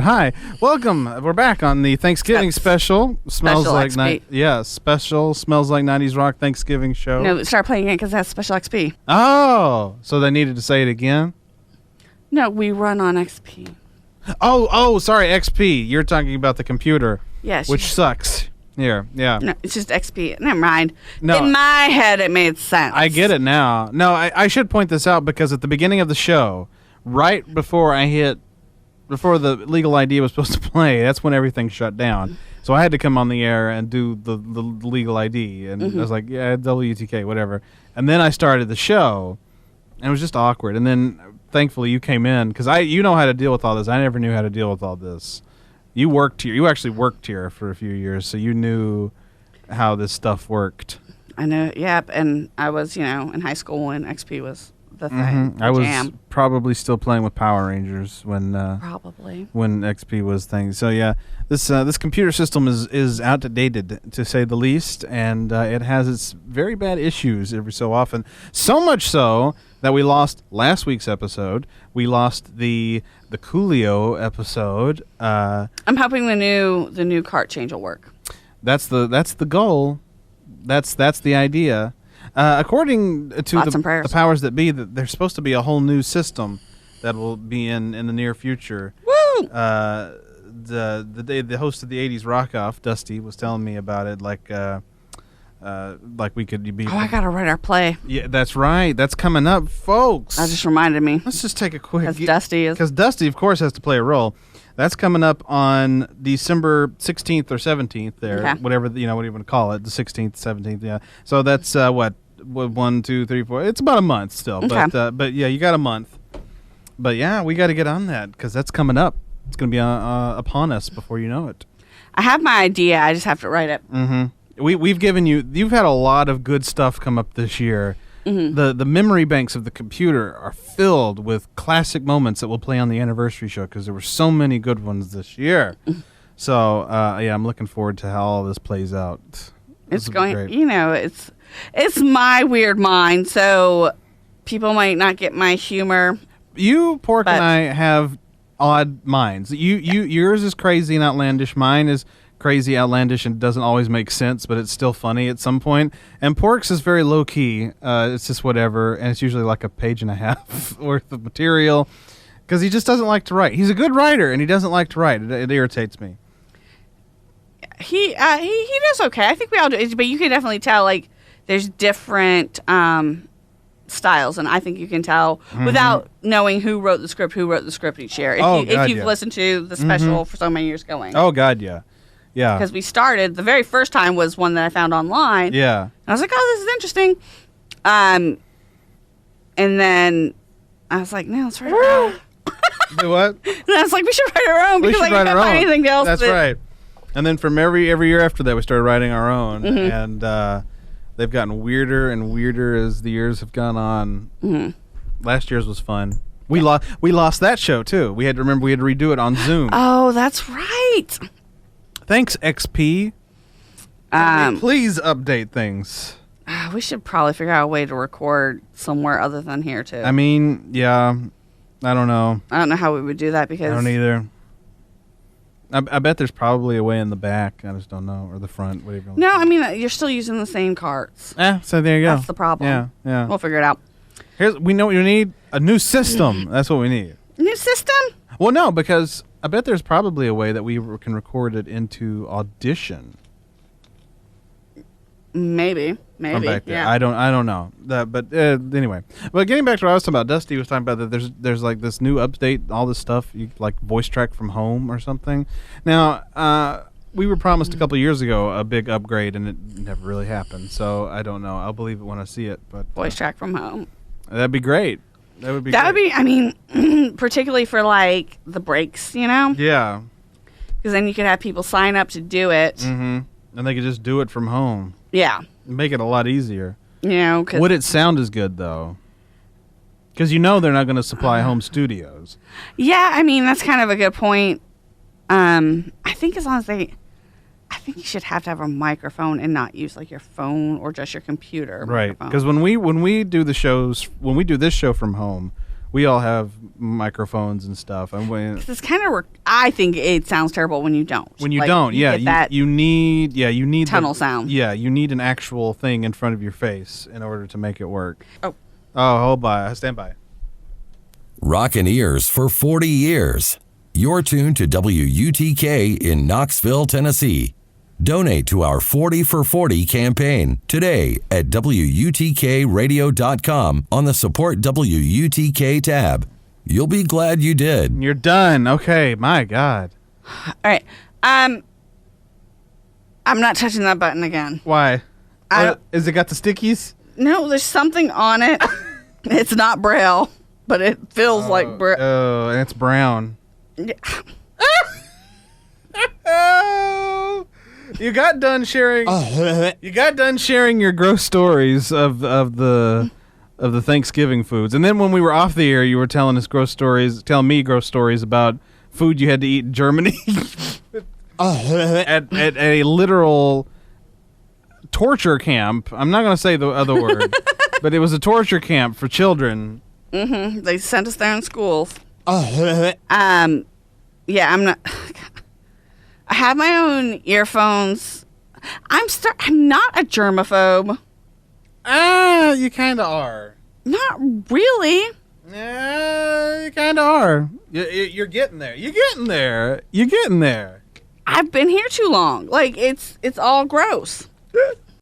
Hi, welcome. We're back on the Thanksgiving special. Smells like special. Smells like 90s rock Thanksgiving show. No, start playing it because that's special XP. Oh, so they needed to say it again? No, we run on XP. Oh, sorry, XP. You're talking about the computer. Yes. Which sucks. Here, yeah. No, it's just XP. Never mind. No, in my head, it made sense. I get it now. No, I should point this out because at the beginning of the show, right before the legal ID was supposed to play, that's when everything shut down. So I had to come on the air and do the legal ID, and I was like, yeah, WTK, whatever. And then I started the show, and it was just awkward. And then thankfully you came in because you know how to deal with all this. I never knew how to deal with all this. You worked here. You actually worked here for a few years, so you knew how this stuff worked. I know. Yep. And I was, in high school when XP was the thing. I was probably still playing with Power Rangers when XP was things. So yeah, this computer system is outdated to say the least, and it has its very bad issues every so often. So much so that we lost last week's episode. We lost the Coolio episode. I'm hoping the new cart change will work. That's the goal. That's the idea. According to the powers that be, that there's supposed to be a whole new system that will be in the near future. Woo! The host of the 80s Rock Off, Dusty, was telling me about it. Like we could be. Oh, I gotta write our play. Yeah, that's right. That's coming up, folks. That just reminded me. Let's just take a quick. Because Dusty, of course, has to play a role. That's coming up on December 16th or 17th. There, whatever what do you want to call it? The 16th, 17th. Yeah. So that's what 1, 2, 3, 4. It's about a month still. Okay. But yeah, you got a month. But yeah, we got to get on that because that's coming up. It's going to be upon us before you know it. I have my idea. I just have to write it. Mm-hmm. We've given you've had a lot of good stuff come up this year. Mm-hmm. The memory banks of the computer are filled with classic moments that we'll play on the anniversary show because there were so many good ones this year. So yeah, I'm looking forward to how all this plays out. It's going, it's my weird mind, so people might not get my humor. You, Pork, and I have odd minds. Yours is crazy and outlandish. Mine is crazy, outlandish, and doesn't always make sense, but it's still funny at some point. And Pork's is very low key. It's just whatever, and it's usually like a page and a half worth of material because he just doesn't like to write. He's a good writer, and he doesn't like to write. It irritates me. He does okay. I think we all do, but you can definitely tell like there's different styles, and I think you can tell without knowing who wrote the script each year. If you've listened to the special for so many years going. Oh God, yeah. Yeah. Because we started, the very first time was one that I found online. Yeah. And I was like, oh, this is interesting. And then I was like, no, let's write our own. Do what? And I was like, we should write our own because I can't find anything else. That's right. And then from every year after that, we started writing our own. And they've gotten weirder and weirder as the years have gone on. Last year's was fun. We lost that show, too. We had to redo it on Zoom. Oh, that's right. Thanks, XP. Please update things. We should probably figure out a way to record somewhere other than here, too. I mean, yeah. I don't know. I don't know how we would do that because... I don't either. I bet there's probably a way in the back. I just don't know. Or the front. Whatever. No, I mean, you're still using the same carts. So there you go. That's the problem. Yeah. We'll figure it out. We know what you need. A new system. That's what we need. New system? Well, no, because... I bet there's probably a way that we can record it into Audition. Maybe. Yeah. I don't know. But anyway. But getting back to what I was talking about, Dusty was talking about that there's like this new update, all this stuff, you like voice track from home or something. Now, we were promised a couple of years ago a big upgrade, and it never really happened. So I don't know. I'll believe it when I see it. But voice track from home. That'd be great. That would be, I mean, particularly for like the breaks, Yeah. Because then you could have people sign up to do it. Mm-hmm. And they could just do it from home. Yeah. Make it a lot easier. Would it sound as good, though? Because they're not going to supply home studios. Yeah, I mean, that's kind of a good point. I think as long as I think you should have to have a microphone and not use like your phone or just your computer. Right. Because when we do this show from home, we all have microphones and stuff. And It's kind of. I think it sounds terrible when you don't. when you don't, get that you need tunnel sound. Yeah, you need an actual thing in front of your face in order to make it work. Oh, hold by, stand by. Rockin' ears for 40 years. You're tuned to WUTK in Knoxville, Tennessee. Donate to our 40 for 40 campaign today at WUTKradio.com on the Support WUTK tab. You'll be glad you did. You're done. Okay, my God. all right. I'm not touching that button again. Why? I don't- Is it got the stickies? No, there's something on it. It's not Braille, but it feels like Braille. Oh, and it's brown. Yeah. Oh, you got done sharing. You got done sharing your gross stories of the Thanksgiving foods, and then when we were off the air, you were telling me gross stories about food you had to eat in Germany at a literal torture camp. I'm not going to say the other word, but it was a torture camp for children. Mm-hmm. They sent us there in schools. Oh. Yeah, I'm not. I have my own earphones. I'm not a germaphobe. You kind of are. Not really. Yeah, you kind of are. You're getting there. You're getting there. You're getting there. I've been here too long. Like it's all gross.